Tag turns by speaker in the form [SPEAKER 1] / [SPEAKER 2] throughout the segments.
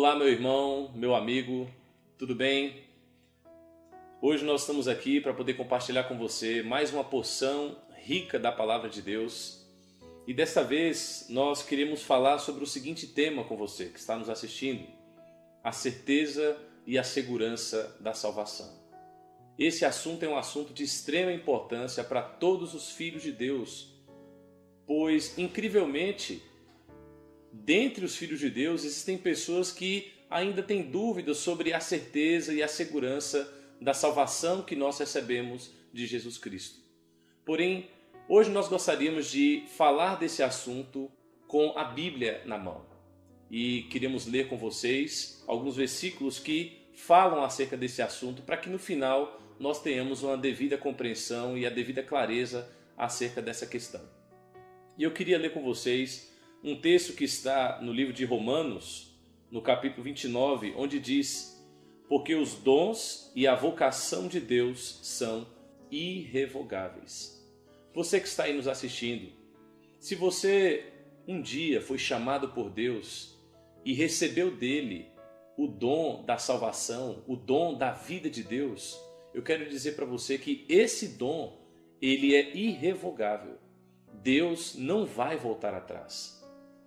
[SPEAKER 1] Olá, meu irmão, meu amigo, tudo bem? Hoje nós estamos aqui para poder compartilhar com você mais uma porção rica da Palavra de Deus. E desta vez nós queremos falar sobre o seguinte tema com você que está nos assistindo: a certeza e a segurança da salvação. Esse assunto é um assunto de extrema importância para todos os filhos de Deus, pois, incrivelmente, dentre os filhos de Deus existem pessoas que ainda têm dúvidas sobre a certeza e a segurança da salvação que nós recebemos de Jesus Cristo. Porém, hoje nós gostaríamos de falar desse assunto com a Bíblia na mão. E queremos ler com vocês alguns versículos que falam acerca desse assunto para que no final nós tenhamos uma devida compreensão e a devida clareza acerca dessa questão. E eu queria ler com vocês um texto que está no livro de Romanos, no capítulo 29, onde diz: porque os dons e a vocação de Deus são irrevogáveis. Você que está aí nos assistindo, se você um dia foi chamado por Deus e recebeu dele o dom da salvação, o dom da vida de Deus, eu quero dizer para você que esse dom, ele é irrevogável. Deus não vai voltar atrás.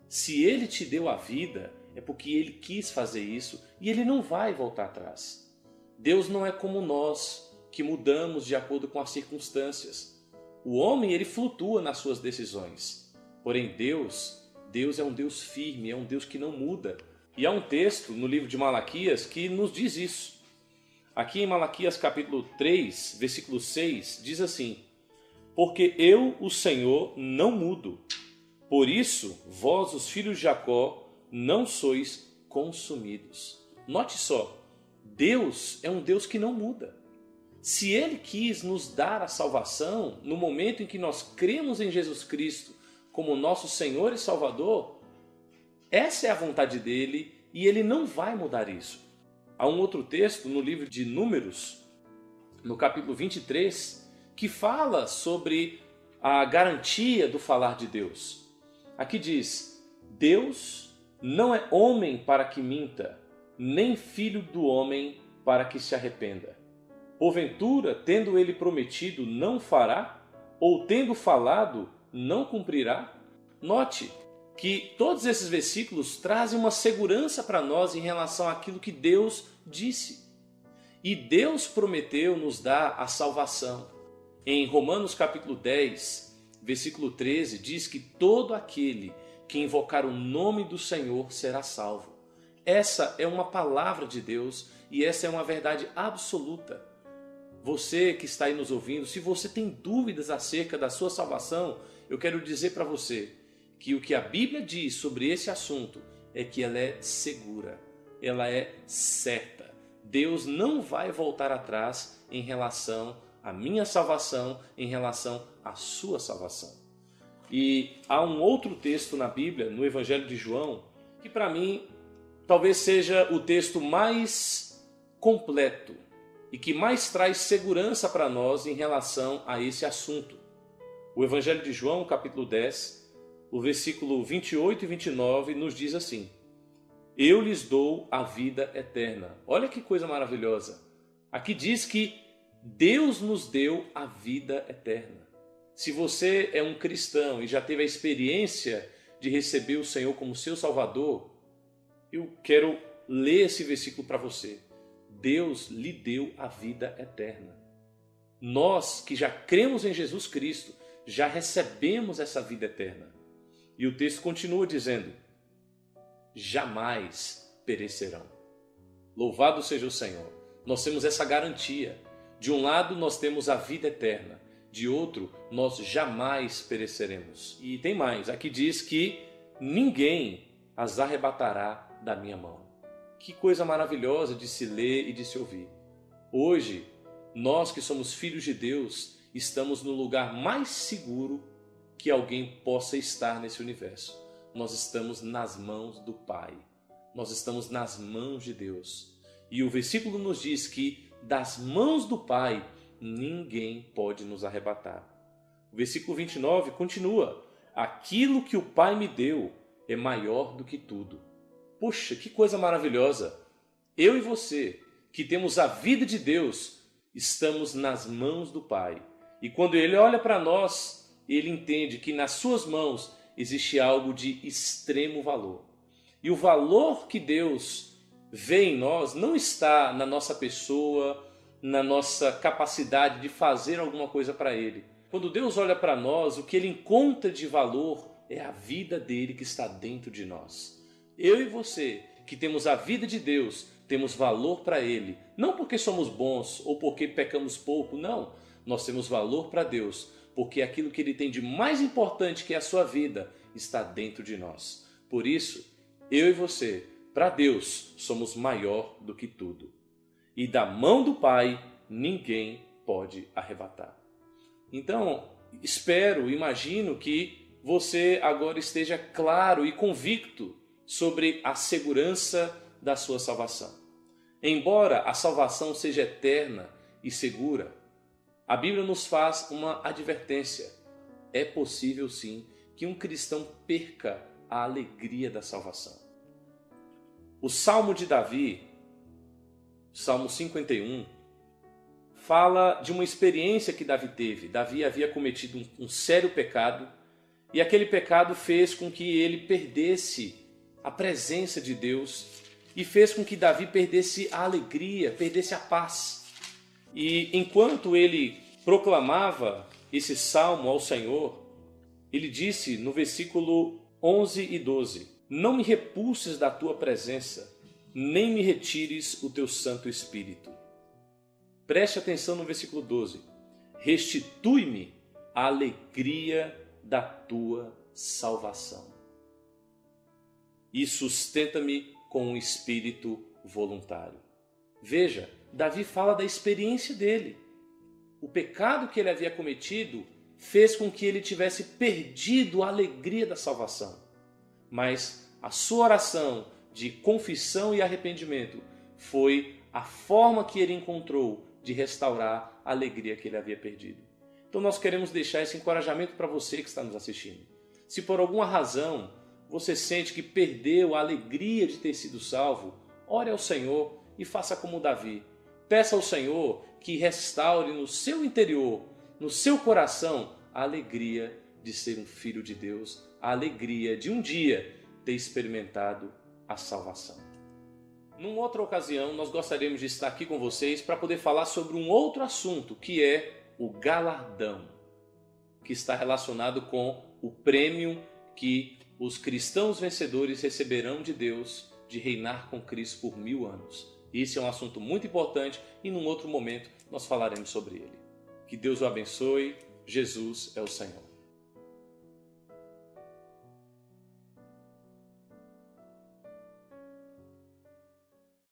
[SPEAKER 1] Se ele te deu a vida, é porque ele quis fazer isso e ele não vai voltar atrás. Deus não é como nós, que mudamos de acordo com as circunstâncias. O homem, ele flutua nas suas decisões. Porém, Deus é um Deus firme, é um Deus que não muda. E há um texto no livro de Malaquias que nos diz isso. Aqui em Malaquias capítulo 3, versículo 6, diz assim: porque eu, o Senhor, não mudo. Por isso, vós, os filhos de Jacó, não sois consumidos. Note só, Deus é um Deus que não muda. Se Ele quis nos dar a salvação no momento em que nós cremos em Jesus Cristo como nosso Senhor e Salvador, essa é a vontade dEle e Ele não vai mudar isso. Há um outro texto no livro de Números, no capítulo 23, que fala sobre a garantia do falar de Deus. Aqui diz: Deus não é homem para que minta, nem filho do homem para que se arrependa. Porventura, tendo ele prometido, não fará? Ou tendo falado, não cumprirá? Note que todos esses versículos trazem uma segurança para nós em relação àquilo que Deus disse. E Deus prometeu nos dar a salvação. Em Romanos capítulo 10, versículo 13, diz que todo aquele que invocar o nome do Senhor será salvo. Essa é uma palavra de Deus e essa é uma verdade absoluta. Você que está aí nos ouvindo, se você tem dúvidas acerca da sua salvação, eu quero dizer para você que o que a Bíblia diz sobre esse assunto é que ela é segura, ela é certa. Deus não vai voltar atrás em relação à minha salvação, em relação à sua salvação. E há um outro texto na Bíblia, no Evangelho de João, que para mim talvez seja o texto mais completo e que mais traz segurança para nós em relação a esse assunto. O Evangelho de João, capítulo 10, o versículo 28 e 29 nos diz assim: eu lhes dou a vida eterna. Olha que coisa maravilhosa. Aqui diz que Deus nos deu a vida eterna. Se você é um cristão e já teve a experiência de receber o Senhor como seu Salvador, eu quero ler esse versículo para você. Deus lhe deu a vida eterna. Nós que já cremos em Jesus Cristo, já recebemos essa vida eterna. E o texto continua dizendo: jamais perecerão. Louvado seja o Senhor. Nós temos essa garantia. De um lado nós temos a vida eterna, de outro nós jamais pereceremos. E tem mais, aqui diz que ninguém as arrebatará da minha mão. Que coisa maravilhosa de se ler e de se ouvir. Hoje, nós que somos filhos de Deus, estamos no lugar mais seguro que alguém possa estar nesse universo. Nós estamos nas mãos do Pai. Nós estamos nas mãos de Deus. E o versículo nos diz que das mãos do Pai ninguém pode nos arrebatar. O versículo 29 continua: aquilo que o Pai me deu é maior do que tudo. Puxa, que coisa maravilhosa! Eu e você, que temos a vida de Deus, estamos nas mãos do Pai. E quando Ele olha para nós, Ele entende que nas suas mãos existe algo de extremo valor. E o valor que Deus vê em nós não está na nossa pessoa, na nossa capacidade de fazer alguma coisa para Ele. Quando Deus olha para nós, o que Ele encontra de valor é a vida dele que está dentro de nós. Eu e você, que temos a vida de Deus, temos valor para Ele. Não porque somos bons ou porque pecamos pouco, não. Nós temos valor para Deus, porque aquilo que Ele tem de mais importante, que é a sua vida, está dentro de nós. Por isso, eu e você, para Deus, somos maior do que tudo. E da mão do Pai, ninguém pode arrebatar. Então, imagino que você agora esteja claro e convicto sobre a segurança da sua salvação. Embora a salvação seja eterna e segura, a Bíblia nos faz uma advertência. É possível sim que um cristão perca a alegria da salvação. O Salmo de Davi, Salmo 51, fala de uma experiência que Davi teve. Davi havia cometido um sério pecado e aquele pecado fez com que ele perdesse a presença de Deus e fez com que Davi perdesse a alegria, perdesse a paz. E enquanto ele proclamava esse salmo ao Senhor, ele disse no versículo 11 e 12: Não me repulses da tua presença, nem me retires o teu Santo Espírito. Preste atenção no versículo 12. Restitui-me a alegria da tua salvação e sustenta-me com um espírito voluntário. Veja, Davi fala da experiência dele. O pecado que ele havia cometido fez com que ele tivesse perdido a alegria da salvação. Mas a sua oração de confissão e arrependimento foi a forma que ele encontrou de restaurar a alegria que ele havia perdido. Então nós queremos deixar esse encorajamento para você que está nos assistindo. Se por alguma razão você sente que perdeu a alegria de ter sido salvo, ore ao Senhor e faça como Davi. Peça ao Senhor que restaure no seu interior, no seu coração, a alegria de ser um filho de Deus, a alegria de um dia ter experimentado a salvação. Numa outra ocasião, nós gostaríamos de estar aqui com vocês para poder falar sobre um outro assunto, que é o galardão, que está relacionado com o prêmio que os cristãos vencedores receberão de Deus de reinar com Cristo por 1000 anos. Esse é um assunto muito importante e num outro momento nós falaremos sobre ele. Que Deus o abençoe. Jesus é o Senhor.